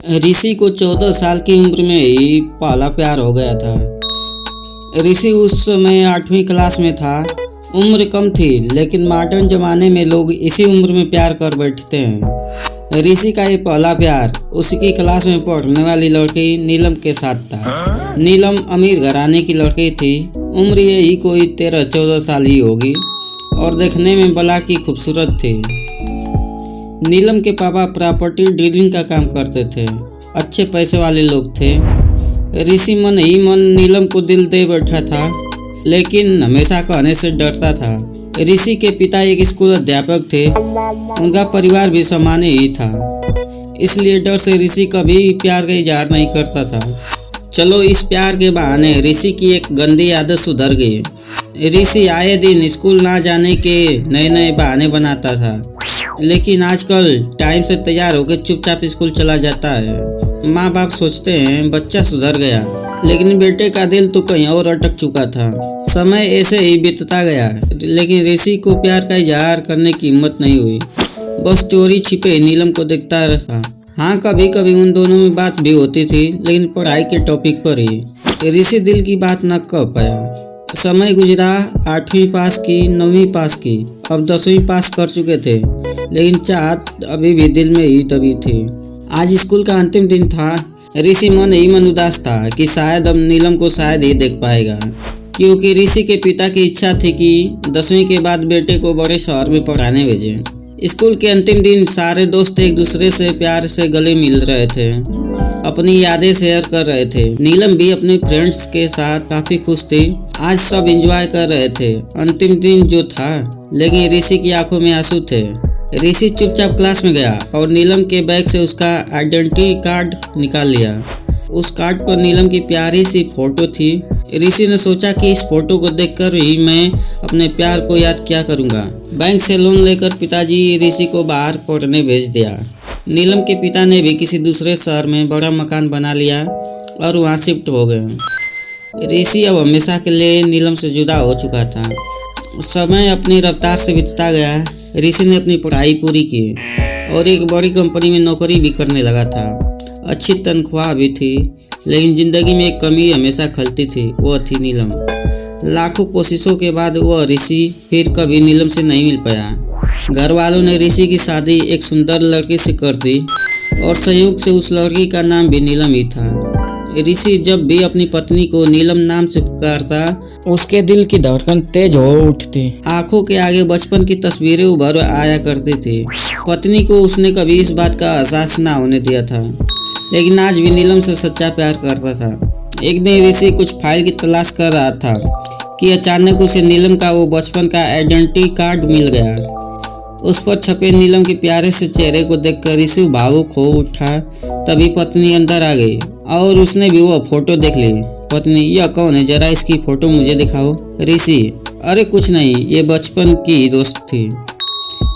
ऋषि को 14 साल की उम्र में ही पहला प्यार हो गया था। ऋषि उस समय 8वीं क्लास में था। उम्र कम थी, लेकिन मॉडर्न जमाने में लोग इसी उम्र में प्यार कर बैठते हैं। ऋषि का ये पहला प्यार उसकी क्लास में पढ़ने वाली लड़की नीलम के साथ था। नीलम अमीर घराने की लड़की थी। उम्र यही कोई 13-14 साल ही होगी और देखने में बला की खूबसूरत थी। नीलम के पापा प्रॉपर्टी डीलिंग का काम करते थे। अच्छे पैसे वाले लोग थे। ऋषि मन ही मन नीलम को दिल दे बैठा था, लेकिन हमेशा कहने से डरता था। ऋषि के पिता एक स्कूल अध्यापक थे। उनका परिवार भी सामान्य ही था, इसलिए डर से ऋषि कभी प्यार का इजहार नहीं करता था। चलो, इस प्यार के बहाने ऋषि की एक गंदी आदत सुधर गई। ऋषि आए दिन स्कूल ना जाने के नए नए बहाने बनाता था, लेकिन आजकल टाइम से तैयार होकर चुपचाप स्कूल चला जाता है। माँ बाप सोचते हैं बच्चा सुधर गया, लेकिन बेटे का दिल तो कहीं और अटक चुका था। समय ऐसे ही बीतता गया, लेकिन ऋषि को प्यार का इजहार करने की हिम्मत नहीं हुई। बस चोरी छिपे नीलम को देखता रहा। हाँ, कभी कभी उन दोनों में बात भी होती थी, लेकिन पढ़ाई के टॉपिक पर ही। ऋषि दिल की बात न कह पाया। समय गुजरा, 8वीं पास की, 9वीं पास की, अब 10वीं पास कर चुके थे, लेकिन चाहत अभी भी दिल में ही दबी थी। आज स्कूल का अंतिम दिन था। ऋषि मन ही मन उदास था कि शायद अब नीलम को शायद ही देख पाएगा, क्योंकि ऋषि के पिता की इच्छा थी कि 10वीं के बाद बेटे को बड़े शहर में पढ़ाने भेजें। स्कूल के अंतिम दिन सारे दोस्त एक दूसरे से प्यार से गले मिल रहे थे, अपनी यादें शेयर कर रहे थे। नीलम भी अपने फ्रेंड्स के साथ काफी खुश थी। आज सब एंजॉय कर रहे थे। अंतिम दिन जो था, लेकिन ऋषि की आंखों में आंसू थे। ऋषि चुपचाप क्लास में गया और नीलम के बैग से उसका आइडेंटिटी कार्ड निकाल लिया। उस कार्ड पर नीलम की प्यारी सी फोटो थी। ऋषि ने सोचा कि इस फोटो को देखकर ही मैं अपने प्यार को याद क्या करूंगा। बैंक से लोन लेकर पिताजी ऋषि को बाहर पढ़ने भेज दिया। नीलम के पिता ने भी किसी दूसरे शहर में बड़ा मकान बना लिया और वहाँ शिफ्ट हो गए। ऋषि अब हमेशा के लिए नीलम से जुदा हो चुका था। समय अपनी रफ्तार से बीतता गया। ऋषि ने अपनी पढ़ाई पूरी की और एक बड़ी कंपनी में नौकरी भी करने लगा था। अच्छी तनख्वाह भी थी, लेकिन जिंदगी में एक कमी हमेशा खलती थी, वो थी नीलम। लाखों कोशिशों के बाद वह ऋषि फिर कभी नीलम से नहीं मिल पाया। घर वालों ने ऋषि की शादी एक सुंदर लड़की से कर दी और संयोग से उस लड़की का नाम भी नीलम ही था। ऋषि जब भी अपनी पत्नी को नीलम नाम से पुकारता, उसके दिल की धड़कन तेज हो उठती। आंखों के आगे बचपन की तस्वीरें उभर आया करती थी। पत्नी को उसने कभी इस बात का एहसास ना होने दिया था, लेकिन आज भी नीलम से सच्चा प्यार करता था। एक दिन ऋषि कुछ फाइल की तलाश कर रहा था कि अचानक उसे नीलम का वो बचपन का आइडेंटिटी कार्ड मिल गया। उस पर छपे नीलम के प्यारे से चेहरे को देखकर ऋषि भावुक हो उठा। तभी पत्नी अंदर आ गई और उसने भी वो फोटो देख ली। पत्नी, यह कौन है? जरा इसकी फोटो मुझे दिखाओ। ऋषि, अरे कुछ नहीं, ये बचपन की दोस्त थी।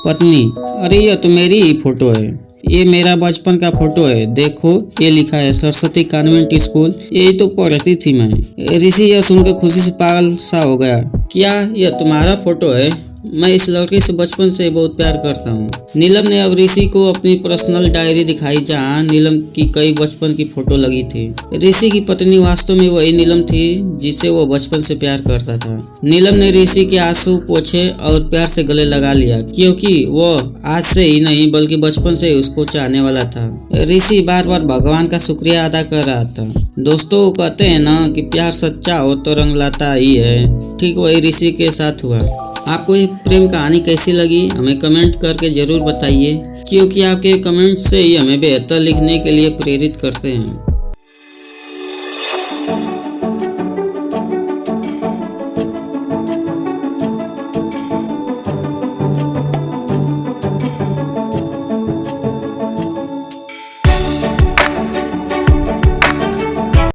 पत्नी, अरे यह तो मेरी ही फोटो है। ये मेरा बचपन का फोटो है। देखो, ये लिखा है सरस्वती कॉन्वेंट स्कूल। यही तो पढ़ती थी मैं। ऋषि यह सुनकर खुशी से पागल सा हो गया। क्या यह तुम्हारा फोटो है? मैं इस लड़के से बचपन से बहुत प्यार करता हूँ। नीलम ने अब ऋषि को अपनी पर्सनल डायरी दिखाई, जहाँ नीलम की कई बचपन की फोटो लगी थी। ऋषि की पत्नी वास्तव में वही नीलम थी जिसे वो बचपन से प्यार करता था। नीलम ने ऋषि के आंसू पोंछे और प्यार से गले लगा लिया, क्योंकि वो आज से ही नहीं बल्कि बचपन से ही उसको चाहने वाला था। ऋषि बार बार भगवान का शुक्रिया अदा कर रहा था। दोस्तों, कहते हैं ना कि प्यार सच्चा हो तो रंग लाता ही है। ठीक वही ऋषि के साथ हुआ। आपको ये प्रेम कहानी कैसी लगी हमें कमेंट करके जरूर बताइए, क्योंकि आपके कमेंट से ही हमें बेहतर लिखने के लिए प्रेरित करते हैं।